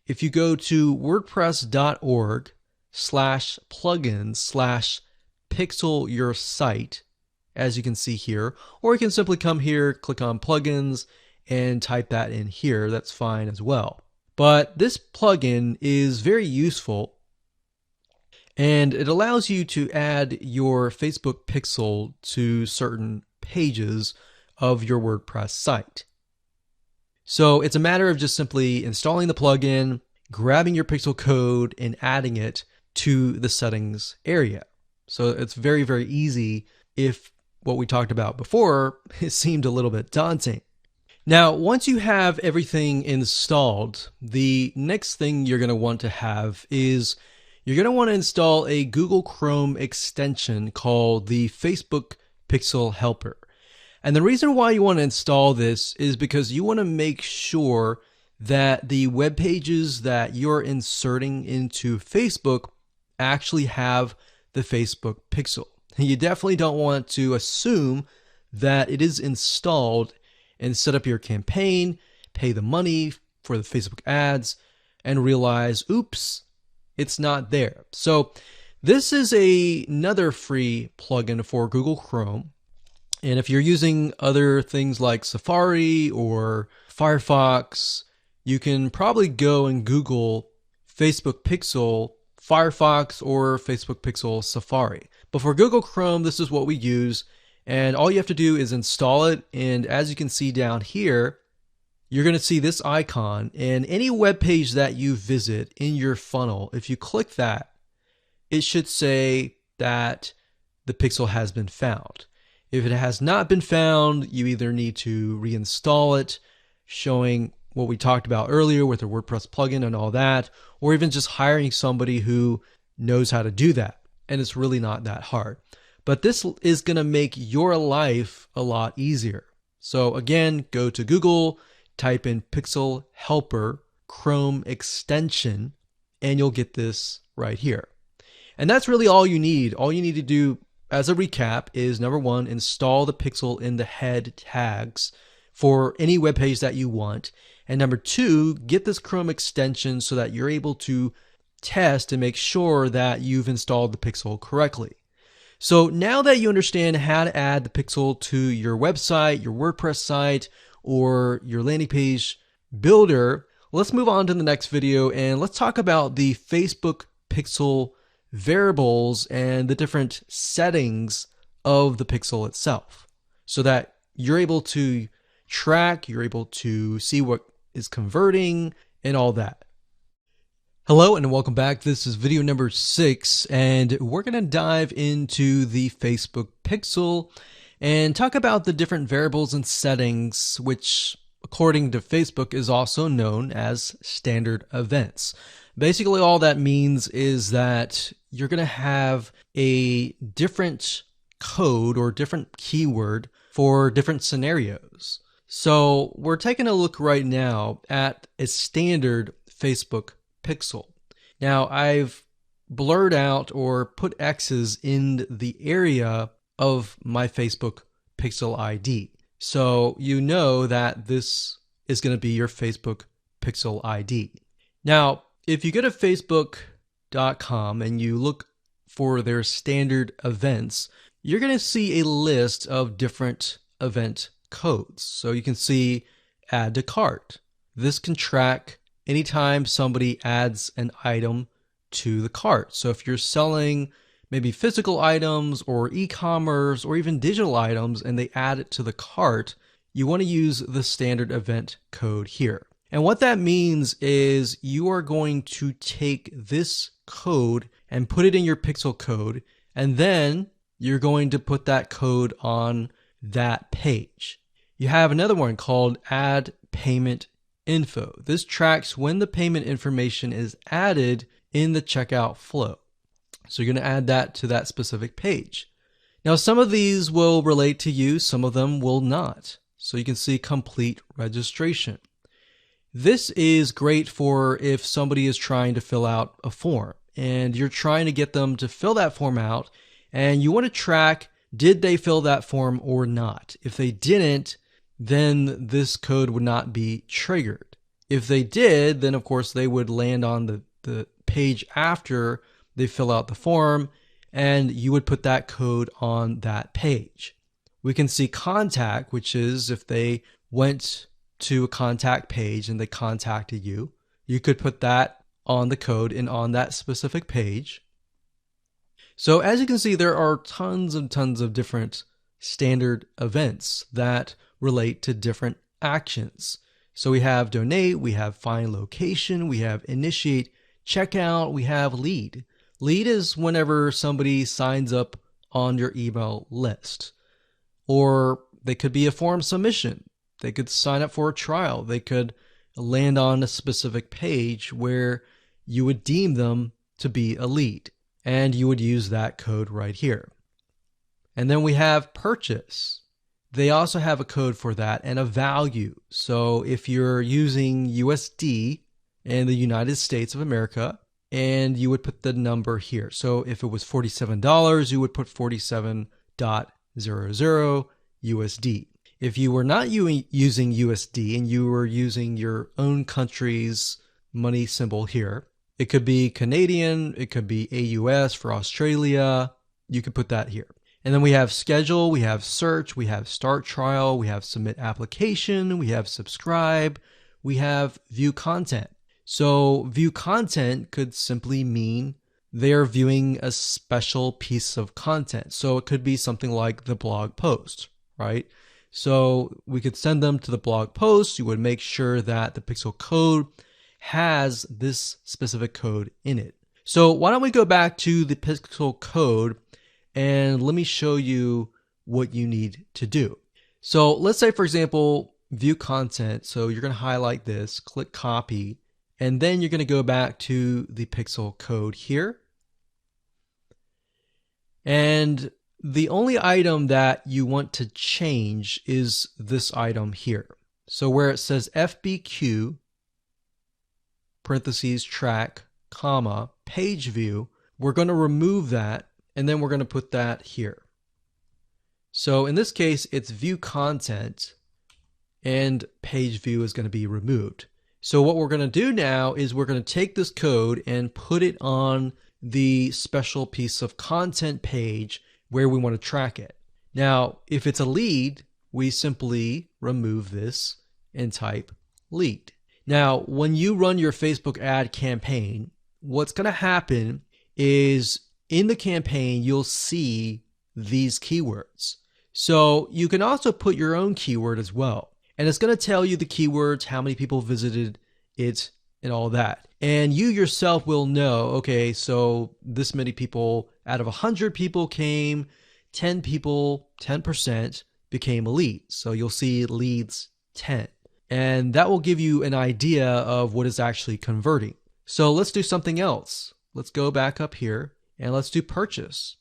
If you go to wordpress.org/plugins/pixel your site, as you can see here, or you can simply come here, click on plugins, and type that in here. That's fine as well. But this plugin is very useful, and it allows you to add your Facebook pixel to certain pages of your WordPress site. So it's a matter of just simply installing the plugin, grabbing your pixel code, and adding it to the settings area. So it's very, very easy if what we talked about before, it seemed a little bit daunting. Now, once you have everything installed, the next thing you're going to want to have is you're going to want to install a Google Chrome extension called the Facebook Pixel Helper. And the reason why you want to install this is because you want to make sure that the web pages that you're inserting into Facebook actually have the Facebook pixel. You definitely don't want to assume that it is installed and set up your campaign, pay the money for the Facebook ads, and realize, oops, it's not there. So this is another free plugin for Google Chrome. And if you're using other things like Safari or Firefox, you can probably go and Google Facebook Pixel Firefox or Facebook Pixel Safari. But for Google Chrome, this is what we use. And all you have to do is install it. And as you can see down here, you're going to see this icon. And any web page that you visit in your funnel, if you click that, it should say that the pixel has been found. If it has not been found, you either need to reinstall it, showing what we talked about earlier with the WordPress plugin and all that, or even just hiring somebody who knows how to do that. And it's really not that hard. But this is going to make your life a lot easier. So again, go to Google, type in Pixel Helper Chrome extension, and you'll get this right here. And that's really all you need. All you need to do as a recap is number one, install the pixel in the head tags for any web page that you want. And number two, get this Chrome extension so that you're able to test and make sure that you've installed the pixel correctly. So now that you understand how to add the pixel to your website, your WordPress site, or your landing page builder, let's move on to the next video and let's talk about the Facebook pixel variables and the different settings of the pixel itself so that you're able to track, you're able to see what is converting and all that. Hello and welcome back. This is video number 6 and we're going to dive into the Facebook pixel and talk about the different variables and settings, which according to Facebook is also known as standard events. Basically, all that means is that you're going to have a different code or different keyword for different scenarios. So we're taking a look right now at a standard Facebook pixel. Now, I've blurred out or put X's in the area of my Facebook pixel ID. So you know that this is going to be your Facebook pixel ID. Now, if you go to facebook.com and you look for their standard events, you're going to see a list of different event codes. So you can see add to cart. This can track anytime somebody adds an item to the cart. So if you're selling maybe physical items or e-commerce or even digital items and they add it to the cart, you want to use the standard event code here. And what that means is you are going to take this code and put it in your pixel code, and then you're going to put that code on that page. You have another one called add payment info. This tracks when the payment information is added in the checkout flow. So you're going to add that to that specific page. Now, some of these will relate to you, some of them will not. So you can see complete registration. This is great for if somebody is trying to fill out a form and you're trying to get them to fill that form out and you want to track, did they fill that form or not? If they didn't, then this code would not be triggered. If they did, then of course they would land on the page after they fill out the form and you would put that code on that page. We can see contact, which is if they went to a contact page and they contacted you, you could put that on the code and on that specific page. So as you can see, there are tons and tons of different standard events that relate to different actions. So we have donate, we have find location, we have initiate checkout, we have lead. Lead is whenever somebody signs up on your email list. Or they could be a form submission. They could sign up for a trial. They could land on a specific page where you would deem them to be a lead. And you would use that code right here. And then we have purchase. They also have a code for that and a value. So if you're using USD in the United States of America, and you would put the number here. So if it was $47, you would put 47.00 USD. If you were not using USD and you were using your own country's money symbol here, it could be Canadian, it could be AUS for Australia, you could put that here. And then we have schedule, we have search, we have start trial, we have submit application, we have subscribe, we have view content. So view content could simply mean they're viewing a special piece of content. So it could be something like the blog post, right? So we could send them to the blog post. You would make sure that the pixel code has this specific code in it. So why don't we go back to the pixel code and let me show you what you need to do. So let's say, for example, view content. So you're going to highlight this, click copy, and then you're going to go back to the pixel code here. And the only item that you want to change is this item here. So where it says FBQ, parentheses, track, comma, page view, we're going to remove that, and then we're going to put that here. So in this case, it's view content, and page view is going to be removed. So what we're going to do now is we're going to take this code and put it on the special piece of content page where we want to track it. Now, if it's a lead, we simply remove this and type lead. Now, when you run your Facebook ad campaign, what's going to happen is in the campaign, you'll see these keywords. So you can also put your own keyword as well. And it's going to tell you the keywords, how many people visited it, and all that. And you yourself will know, okay, so this many people out of 100 people came, 10 people, 10% became a lead. So you'll see leads 10. And that will give you an idea of what is actually converting. So let's do something else. Let's go back up here and let's do purchase.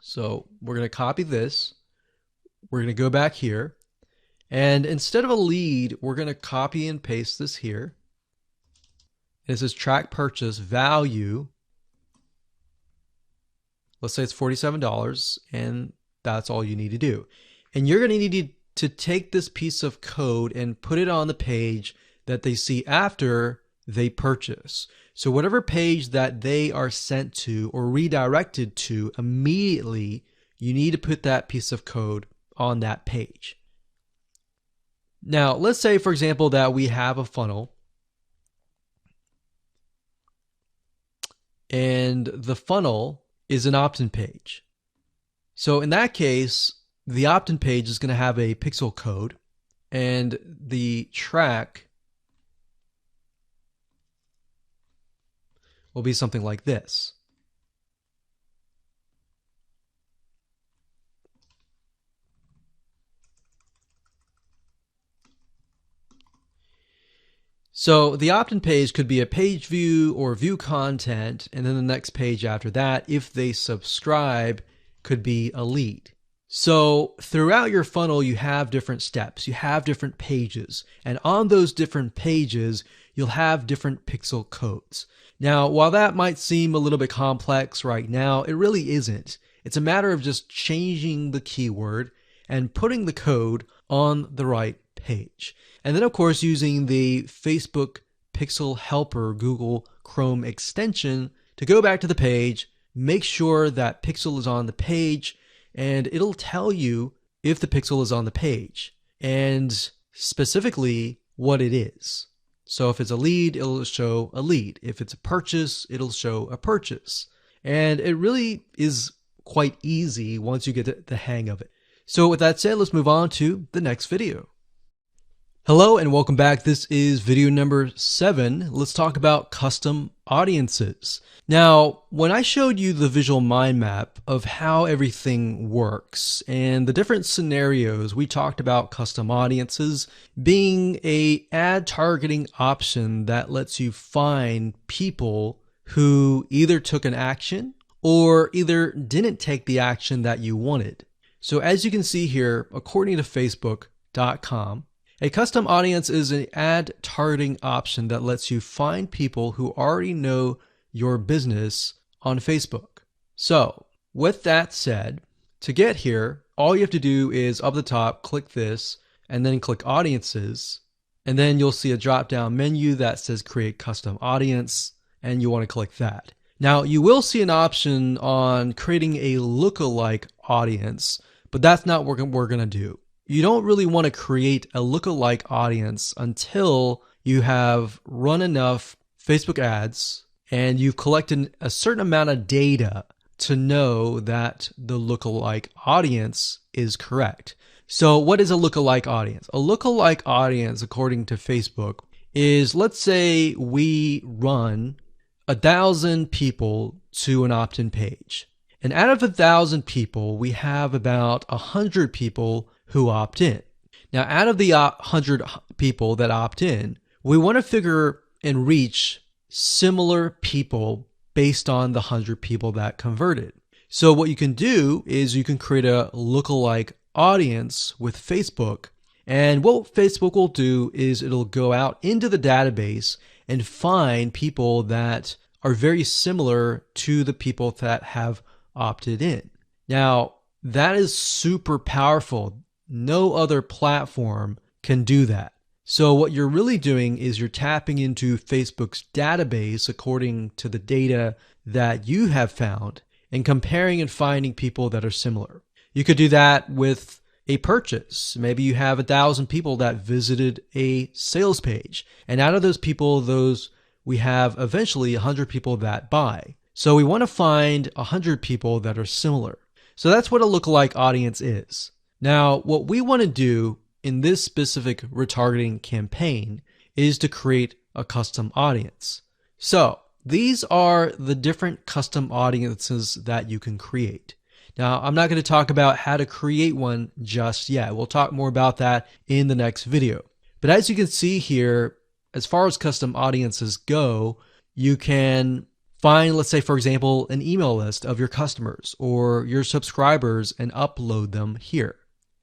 So we're going to copy this. We're going to go back here. And instead of a lead, we're going to copy and paste this here. This is track purchase value. Let's say it's $47, and that's all you need to do. And you're going to need to take this piece of code and put it on the page that they see after they purchase. So whatever page that they are sent to or redirected to immediately, you need to put that piece of code on that page. Now, let's say, for example, that we have a funnel and the funnel is an opt-in page. So in that case, the opt-in page is going to have a pixel code, and the track will be something like this. So the opt-in page could be a page view or view content, and then the next page after that, if they subscribe, could be a lead. So throughout your funnel, you have different steps, you have different pages, and on those different pages, you'll have different pixel codes. Now, while that might seem a little bit complex right now, it really isn't. It's a matter of just changing the keyword and putting the code on the right page. And then, of course, using the Facebook Pixel Helper Google Chrome extension to go back to the page, make sure that pixel is on the page, and it'll tell you if the pixel is on the page and specifically what it is. So if it's a lead, it'll show a lead. If it's a purchase, it'll show a purchase. And it really is quite easy once you get the hang of it. So with that said, let's move on to the next video. Hello and welcome back. This is video number 7. Let's talk about custom audiences. Now, when I showed you the visual mind map of how everything works and the different scenarios, we talked about custom audiences being an ad targeting option that lets you find people who either took an action or either didn't take the action that you wanted. So as you can see here, according to Facebook.com, a custom audience is an ad targeting option that lets you find people who already know your business on Facebook. So with that said, to get here, all you have to do is up the top, click this, and then click audiences. And then you'll see a drop down menu that says create custom audience, and you want to click that. Now you will see an option on creating a lookalike audience, but that's not what we're going to do. You don't really want to create a lookalike audience until you have run enough Facebook ads and you've collected a certain amount of data to know that the lookalike audience is correct. So what is a lookalike audience? A lookalike audience, according to Facebook, is, let's say we run 1,000 people to an opt-in page. And out of 1,000 people, we have about 100 people who opt in. Now, out of the 100 people that opt in, we want to figure and reach similar people based on the 100 people that converted. So what you can do is you can create a lookalike audience with Facebook. And what Facebook will do is it'll go out into the database and find people that are very similar to the people that have opted in. Now, that is super powerful. No other platform can do that. So what you're really doing is you're tapping into Facebook's database according to the data that you have found and comparing and finding people that are similar. You could do that with a purchase. Maybe you have 1,000 people that visited a sales page. And out of those people, we have eventually 100 people that buy. So we want to find 100 people that are similar. So that's what a lookalike audience is. Now, what we want to do in this specific retargeting campaign is to create a custom audience. So these are the different custom audiences that you can create. Now, I'm not going to talk about how to create one just yet. We'll talk more about that in the next video. But as you can see here, as far as custom audiences go, you can find, let's say, for example, an email list of your customers or your subscribers and upload them here.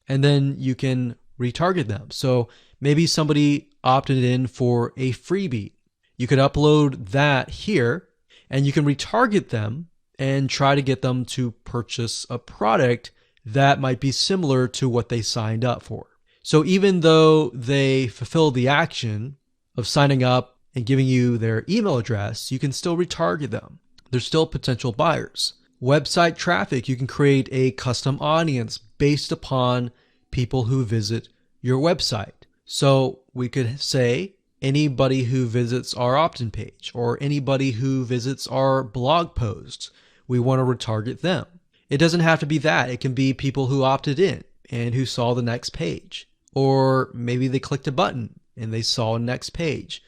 And then you can retarget them. So maybe somebody opted in for a freebie. You could upload that here and you can retarget them and try to get them to purchase a product that might be similar to what they signed up for. So even though they fulfill the action of signing up and giving you their email address, you can still retarget them. They're still potential buyers. Website traffic, you can create a custom audience based upon people who visit your website. So we could say anybody who visits our opt-in page or anybody who visits our blog posts, we want to retarget them. It doesn't have to be that. It can be people who opted in and who saw the next page. Or maybe they clicked a button and they saw a next page.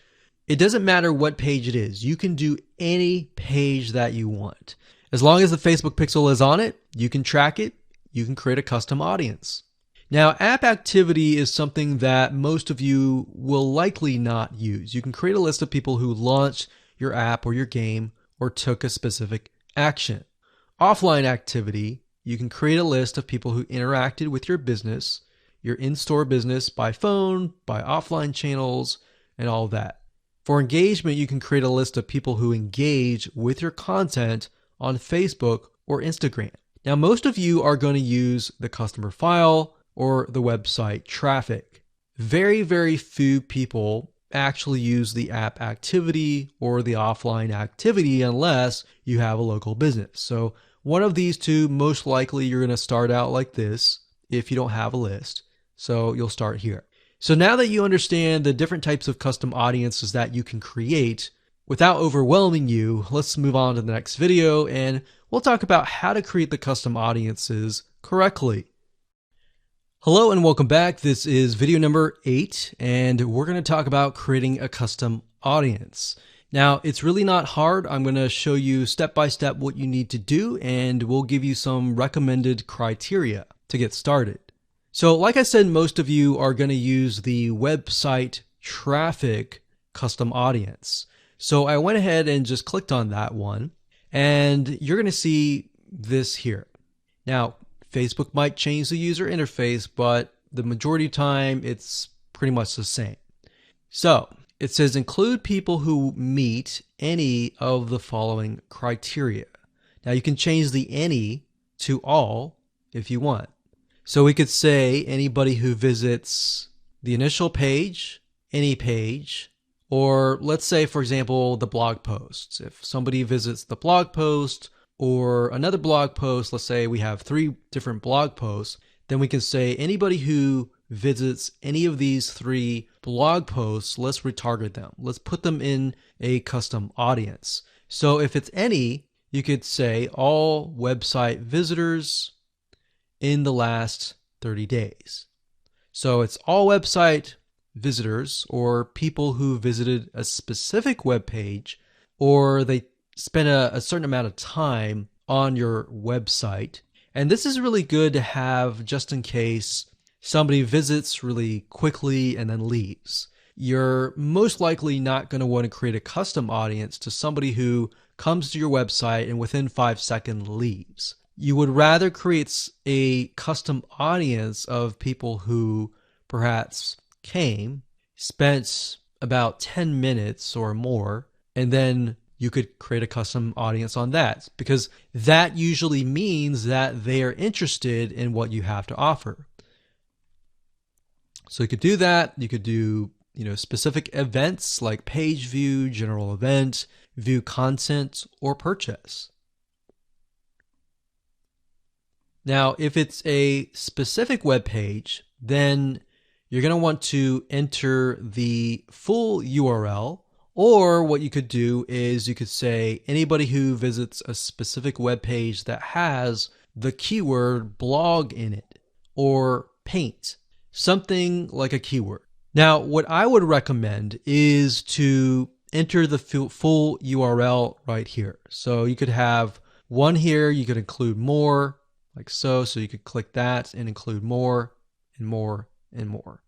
It doesn't matter what page it is. You can do any page that you want. As long as the Facebook pixel is on it, you can track it, you can create a custom audience. Now, app activity is something that most of you will likely not use. You can create a list of people who launched your app or your game or took a specific action. Offline activity, you can create a list of people who interacted with your business, your in-store business by phone, by offline channels, and all that. For engagement, you can create a list of people who engage with your content on Facebook or Instagram. Now, most of you are going to use the customer file or the website traffic. Very, very few people actually use the app activity or the offline activity unless you have a local business. So one of these two, most likely you're going to start out like this if you don't have a list. So you'll start here. So now that you understand the different types of custom audiences that you can create, without overwhelming you, let's move on to the next video and we'll talk about how to create the custom audiences correctly. Hello and welcome back. This is video number 8 and we're going to talk about creating a custom audience. Now, it's really not hard. I'm going to show you step by step what you need to do and we'll give you some recommended criteria to get started. So like I said, most of you are going to use the website traffic custom audience. So I went ahead and just clicked on that one and you're going to see this here. Now, Facebook might change the user interface, but the majority of the time it's pretty much the same. So it says include people who meet any of the following criteria. Now you can change the any to all if you want. So we could say anybody who visits the initial page, any page, or let's say, for example, the blog posts. If somebody visits the blog post or another blog post, let's say we have 3 different blog posts, then we can say anybody who visits any of these 3 blog posts, let's retarget them. Let's put them in a custom audience. So if it's any, you could say all website visitors in the last 30 days. So it's all website visitors or people who visited a specific web page or they spend a certain amount of time on your website. And this is really good to have just in case somebody visits really quickly and then leaves. You're most likely not going to want to create a custom audience to somebody who comes to your website and within 5 seconds leaves. You would rather create a custom audience of people who perhaps came, spent about 10 minutes or more, and then you could create a custom audience on that, because that usually means that they are interested in what you have to offer. So you could do that. You could do, specific events like page view, general event, view content, or purchase. Now, if it's a specific web page, then you're going to want to enter the full URL, or what you could do is you could say anybody who visits a specific web page that has the keyword blog in it, or paint, something like a keyword. Now, what I would recommend is to enter the full URL right here. So you could have one here, you could include more, like so. So you could click that and include more and more and more.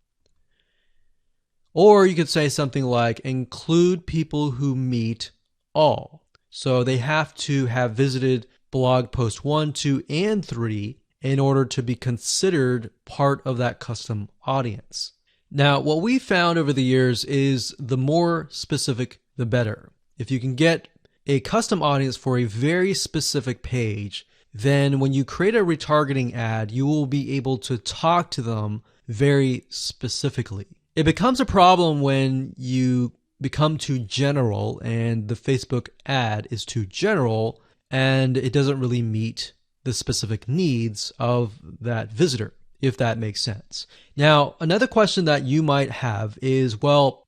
Or you could say something like include people who meet all. So they have to have visited blog post 1, 2, and 3 in order to be considered part of that custom audience. Now, what we found over the years is the more specific, the better. If you can get a custom audience for a very specific page, then when you create a retargeting ad, you will be able to talk to them very specifically. It becomes a problem when you become too general and the Facebook ad is too general and it doesn't really meet the specific needs of that visitor, if that makes sense. Now, another question that you might have is, well,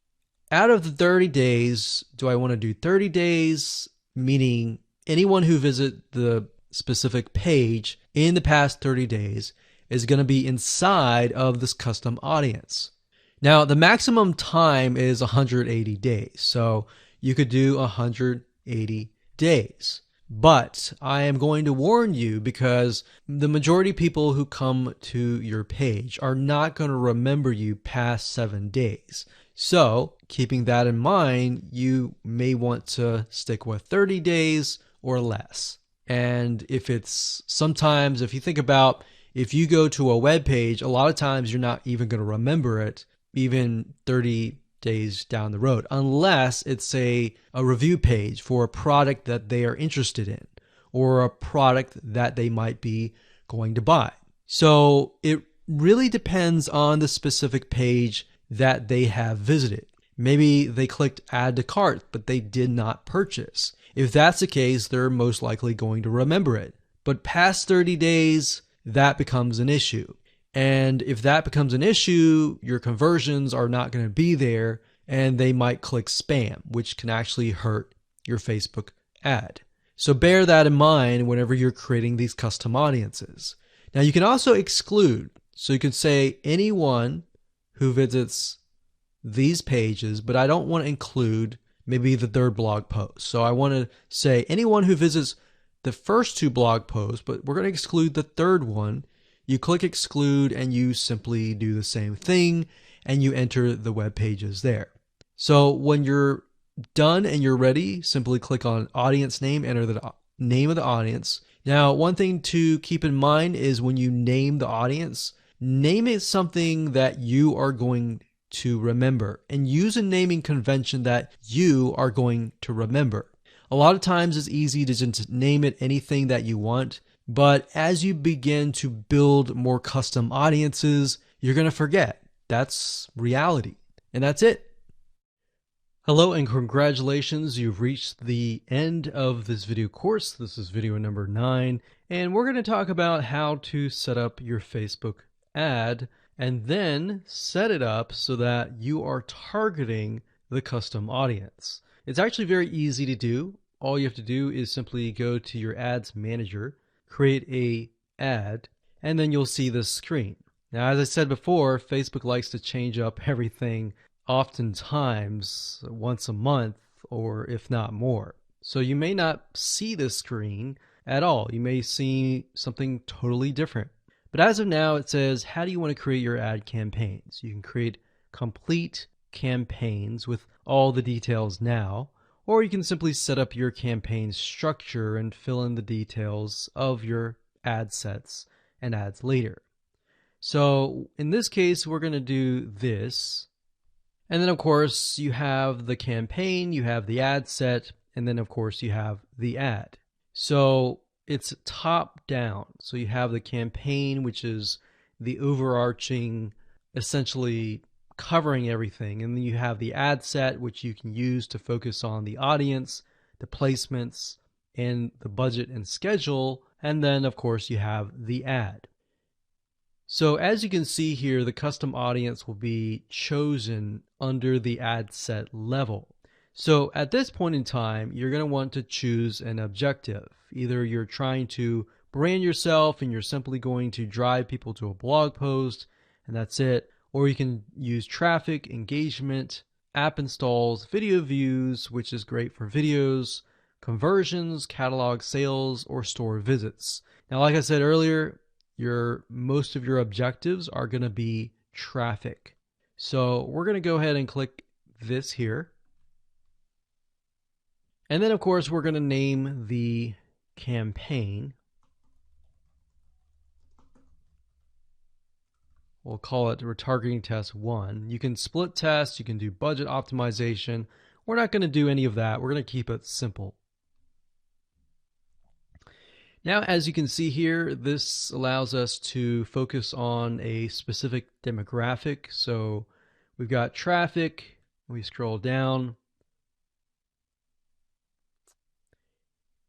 out of the 30 days, do I want to do 30 days, meaning anyone who visit the specific page in the past 30 days is going to be inside of this custom audience? Now, the maximum time is 180 days, so you could do 180 days. But I am going to warn you, because the majority of people who come to your page are not going to remember you past 7 days. So, keeping that in mind, you may want to stick with 30 days or less. And if you think about, if you go to a web page, a lot of times you're not even going to remember it even 30 days down the road, unless it's a review page for a product that they are interested in or a product that they might be going to buy. So it really depends on the specific page that they have visited. Maybe they clicked add to cart, but they did not purchase. If that's the case, they're most likely going to remember it. But past 30 days, that becomes an issue. And if that becomes an issue, your conversions are not going to be there and they might click spam, which can actually hurt your Facebook ad. So bear that in mind whenever you're creating these custom audiences. Now you can also exclude. So you can say anyone who visits these pages, but I don't want to include maybe the third blog post. So I want to say anyone who visits the first 2 blog posts, but we're going to exclude the third one. You click exclude and you simply do the same thing and you enter the web pages there. So when you're done and you're ready, simply click on audience name, enter the name of the audience. Now, one thing to keep in mind is when you name the audience, name it something that you are going to remember and use a naming convention that you are going to remember. A lot of times it's easy to just name it anything that you want. But as you begin to build more custom audiences, you're going to forget. That's reality. And that's it. Hello and congratulations. You've reached the end of this video course. This is video number 9. And we're going to talk about how to set up your Facebook ad and then set it up so that you are targeting the custom audience. It's actually very easy to do. All you have to do is simply go to your ads manager, create a ad, and then you'll see this screen. Now, as I said before, Facebook likes to change up everything oftentimes once a month, or if not more. So you may not see this screen at all. You may see something totally different. But as of now, it says, how do you want to create your ad campaigns? You can create complete campaigns with all the details now, or you can simply set up your campaign structure and fill in the details of your ad sets and ads later. So in this case, we're going to do this. And then of course you have the campaign, you have the ad set, and then of course you have the ad. So it's top down. So you have the campaign, which is the overarching, essentially covering everything. And then you have the ad set, which you can use to focus on the audience, the placements, and the budget and schedule. And then, of course, you have the ad. So as you can see here, the custom audience will be chosen under the ad set level. So at this point in time, you're going to want to choose an objective. Either you're trying to brand yourself and you're simply going to drive people to a blog post and that's it. Or you can use traffic, engagement, app installs, video views, which is great for videos, conversions, catalog sales, or store visits. Now, like I said earlier, most of your objectives are going to be traffic. So we're going to go ahead and click this here. And then, of course, we're going to name the campaign. We'll call it retargeting test 1. You can split test, you can do budget optimization. We're not going to do any of that. We're going to keep it simple. Now, as you can see here, this allows us to focus on a specific demographic. So we've got traffic. We scroll down.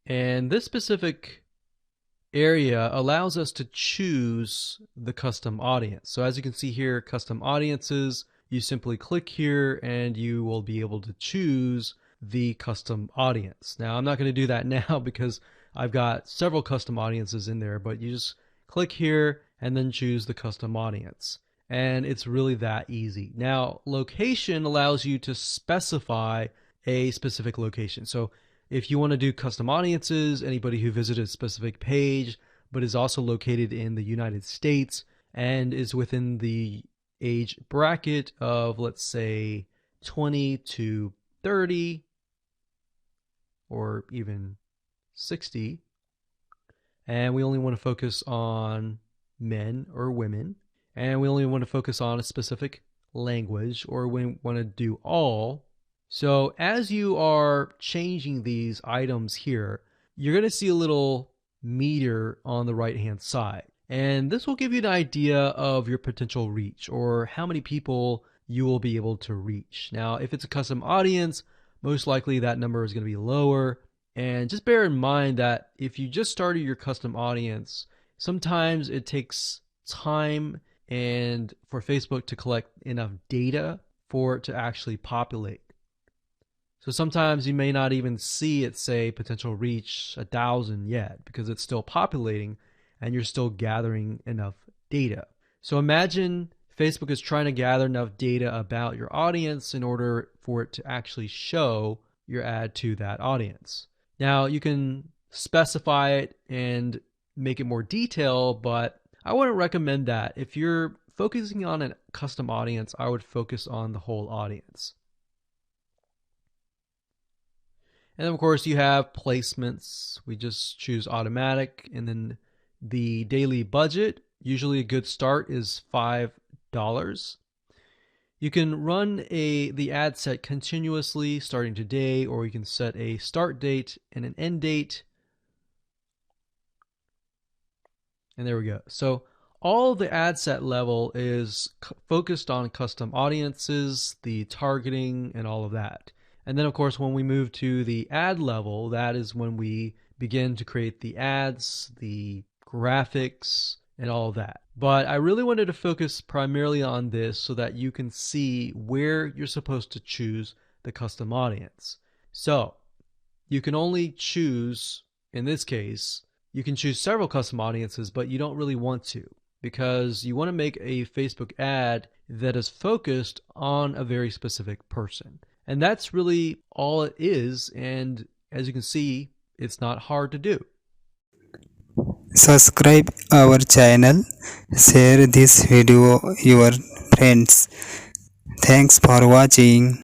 And this specific area allows us to choose the custom audience. So as you can see here, custom audiences, you simply click here and you will be able to choose the custom audience. Now, I'm not going to do that now because I've got several custom audiences in there, but you just click here and then choose the custom audience. And it's really that easy. Now, location allows you to specify a specific location. So if you want to do custom audiences, anybody who visited a specific page, but is also located in the United States and is within the age bracket of, let's say, 20 to 30 or even 60, and we only want to focus on men or women, and we only want to focus on a specific language, or we want to do all. So as you are changing these items here, you're going to see a little meter on the right hand side, and this will give you an idea of your potential reach or how many people you will be able to reach. Now, if it's a custom audience, most likely that number is going to be lower. And just bear in mind that if you just started your custom audience, sometimes it takes time and for Facebook to collect enough data for it to actually populate. So sometimes you may not even see it say potential reach 1,000 yet because it's still populating and you're still gathering enough data. So imagine Facebook is trying to gather enough data about your audience in order for it to actually show your ad to that audience. Now, you can specify it and make it more detailed, but I wouldn't recommend that. If you're focusing on a custom audience, I would focus on the whole audience. And then, of course, you have placements. We just choose automatic, and then the daily budget, usually a good start is $5. You can run the ad set continuously starting today, or you can set a start date and an end date. And there we go. So all the ad set level is focused on custom audiences, the targeting, and all of that. And then, of course, when we move to the ad level, that is when we begin to create the ads, the graphics, and all of that. But I really wanted to focus primarily on this so that you can see where you're supposed to choose the custom audience. So you can only choose, in this case, you can choose several custom audiences, but you don't really want to, because you want to make a Facebook ad that is focused on a very specific person. And that's really all it is. And as you can see, it's not hard to do. Subscribe our channel, share this video your friends. Thanks for watching.